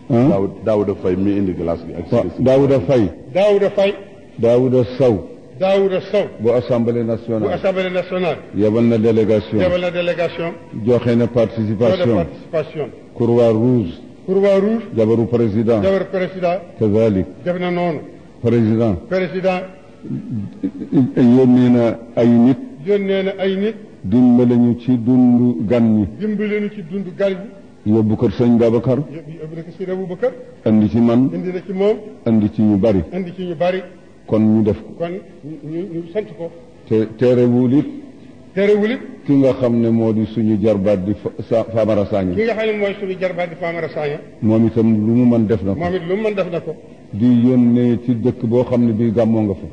Daouda Faye mi indi glace bi ak Daouda Faye Daouda Sow bu assemblée nationale yebal na délégation joxe na participation Croix Rouge jabaru président kazalik def na noonu président yónnee na ay nit dimbale ñu ci dundu gan ñi yóbbu kër sëñ Babacar andi ci man andi ci ñu bari kon ñu def ko kon ñu sant ko te terewul it ki nga xam ne moo di suñu jarbaat di Famara Sagna moom itam lu mu mën def na ko di yónnee ci dëkk boo xam ne bii gàmmoo nga fa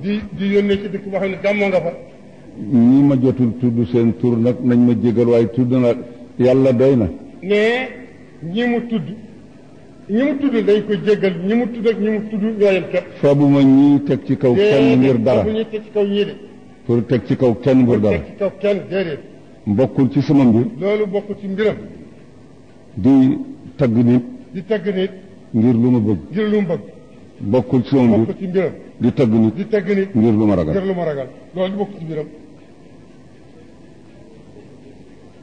ñi ma jotul tudd seen tur nag nañ ma jégal waaye tudd na yàlla doy na ne ñi mu tudd dañ ko jéggal ñi mu tudd ak ñi mu tudd ñooyam képp foobu ma ñii teg ci kaw kenn ngir dara ñuy teg ci kaw ñii de pour teg ci kaw kenn ngir dara teg ci kaw kenn déedéet bokkul ci sama mbir loolu bokkul ci mbiram di tagg nit ngir lu ma bëgg bokkul ci sama mbir ci mbiram di tagg nit ngir lu ma ragal loolu bokkul ci mbiram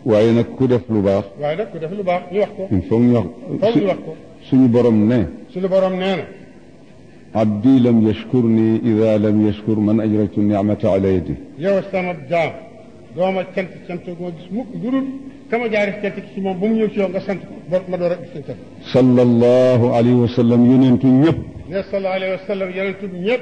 waaye nag ku def lu baax ñu wax ko il faut ñu wax suñu borom nee na abdi lam yashkurni ida lam yashkur man ajratu ni'mata ala yadi yow sama jaam dooma cant goo gis mukk durul kama jaari cant ci moom ba mu ñëw ci yow nga sant ko ma door a gis seen cant sallallahu alayhi wa sallam yonentu ñëpp ne sallallahu alayhi wa sallam yonentu ñëpp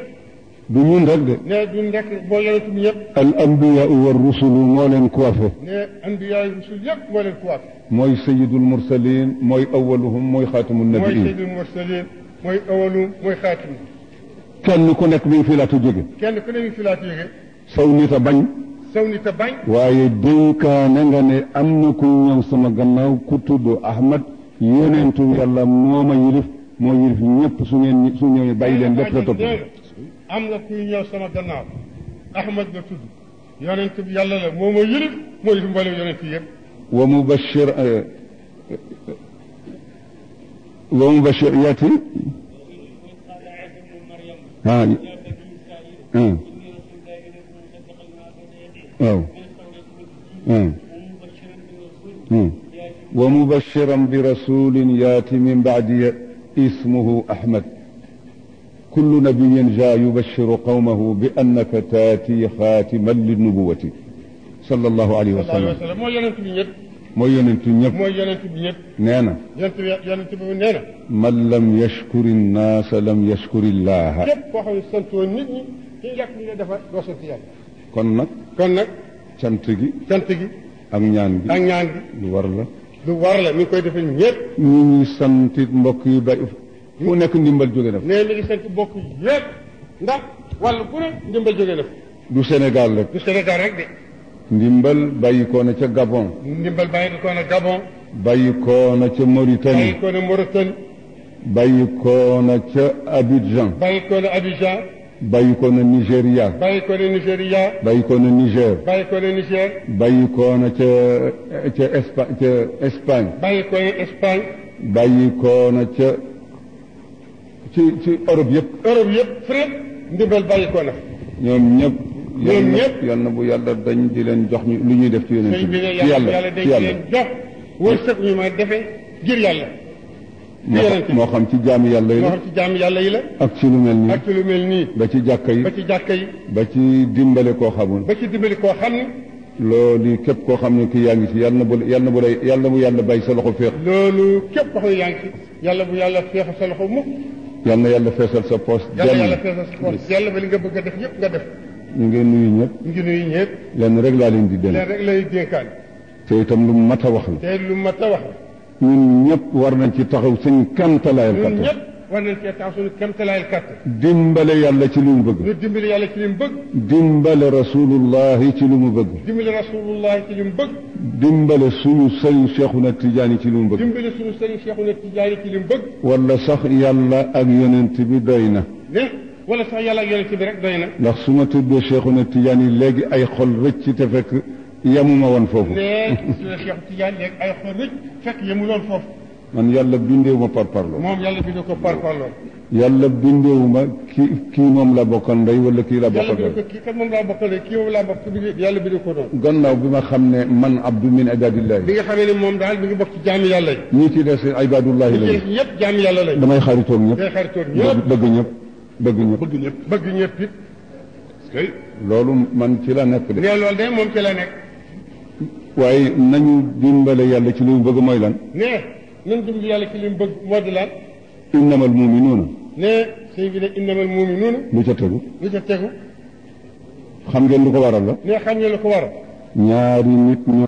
du ñun rek de ne du nekk boo yonentu ñëpp al anbiya wa rusulu moo leen coiffé ne anbiya wa rusul yëpp moo leen coiffé mooy sayyidul mursalin mooy awaluhum mooy xaatimun nabiin mooy awalu mooy xaatim kenn ku nekk mi ngi fi laata jóge saw nit a bañ waaye dénkaane nga ne am na ku ñëw sama gannaaw ku tudd Ahmad yonentu yàlla moo ma yilif moo yilif ñëpp su ñëwee bàyyi leen lépp la topp am na kuy ñëw sama gannaaw Ahmad la tudd yonent bi yàlla la moo ma yilif moo yilif mboolem yonent yëpp ومبشر ياتي ومبشرا برسول ياتي من بعد اسمه أحمد كل نبي جاء يبشر قومه بأنك تاتي خاتما للنبوة صلى الله عليه وسلم mooy yonent ñëpp nee na man lam yashkuri nnaasa lam yashkuri llaaha képp koo xam ne santoo nit ñi ci yàq li nga defar doo sant yàlla kon nag cant gi ak ñaan gi lu war la mi ngi koy defee ñëpp ñu ngi santit mbokk yi bay fu nekk ndimbal jóge na fa mi ngi sant mbokk yëpp ndax wàllu bu ne ndimbal jóge na fa du Sénégal rek de ndimbal bàyyi ko na ca Gabon bàyyi ko na ca Mauritanie bàyyi ko na ca Abidjan bàyyi ko na Nigéria bàyyi ko na Niger bàyyi ko na ca Espagne bàyyi ko na ca ci Europe yëpp fépp ndimbal bàyyi ko na ñoom ñëpp yal na bu yàlla dañ di leen jox lu ñuy def ci yonent bi ci yàlla jox wërsëg ñu ma defee ngir yàlla moo xam ci jaami yàlla yi la ak ci lu mel nii ba ci jàkka yi ba ci dimbale koo xamul loolu képp koo xam ne kii yaa ngi ci yàlla bu yàlla bàyyi sa loxo féex loolu képp koo xam ne yaa ngi ci yàlla bu yàlla féexal sa loxo mukk yal na yàlla feesal sa poos yàlla ba li nga bëgg a def yëpp nga def ñu ngi nuyu ñëpp lenn rek laa leen di dénkaan te itam lu mat a wax la ñun ñëpp war nañ ci taxaw suñ kamtalaayal kattan dimbale yàlla ci li mu bëgg dimbale rasulullahi ci li mu bëgg dimbale suñu sëriñ Cheikhuna Tijaani ci li mu bëgg wala sax yàlla ak yonent bi doy na wala sax yàlla ak yonent bi rek doy na ndax su ma tuddee Cheikhuna Tijaani léegi ay xol rëcc te fekk yemuma woon foofu Cheikh Tidiane léegi ay xol rëcc fekk yemuloon foofu man yàlla bindeewuma par parlo. moom yàlla bindee ko par parlo. yàlla bindeewuma kii moom la bokkal ndey wala kii la bokkal ndey. yàlla bindee ko kii kat moom laa bokkal ndey kii moom laa bokkal yàlla bindee ko noonu. gannaaw bi ma xam ne man abdu min ibadillahi. bi nga xamee ne moom daal mi ngi bokk ci jaami yàlla yi. ñii ci des ibadullahi lañu. ñi ci des ñëpp jaami yàlla lañu. damay xaritoog ñëpp. day xaritoog ñëpp bëgg ñëpp. bëgg ñëpp bëgg ñëpp. bëgg ñëpp it. loolu man ci la nekk de. nee loolu de moom ci la nekk. waaye nañu dimbale yàlla ci li mu bëgg mooy lan. nee nañ dimbali yàlla ci li mu bëgg moo di lan. innamal muminuuna. nee sëñ bi ne innamal muminuuna. lu ca tegu. lu ca tegu. xam ngeen lu ko waral la. nee xam ngeen lu ko waral. ñaari nit ñoo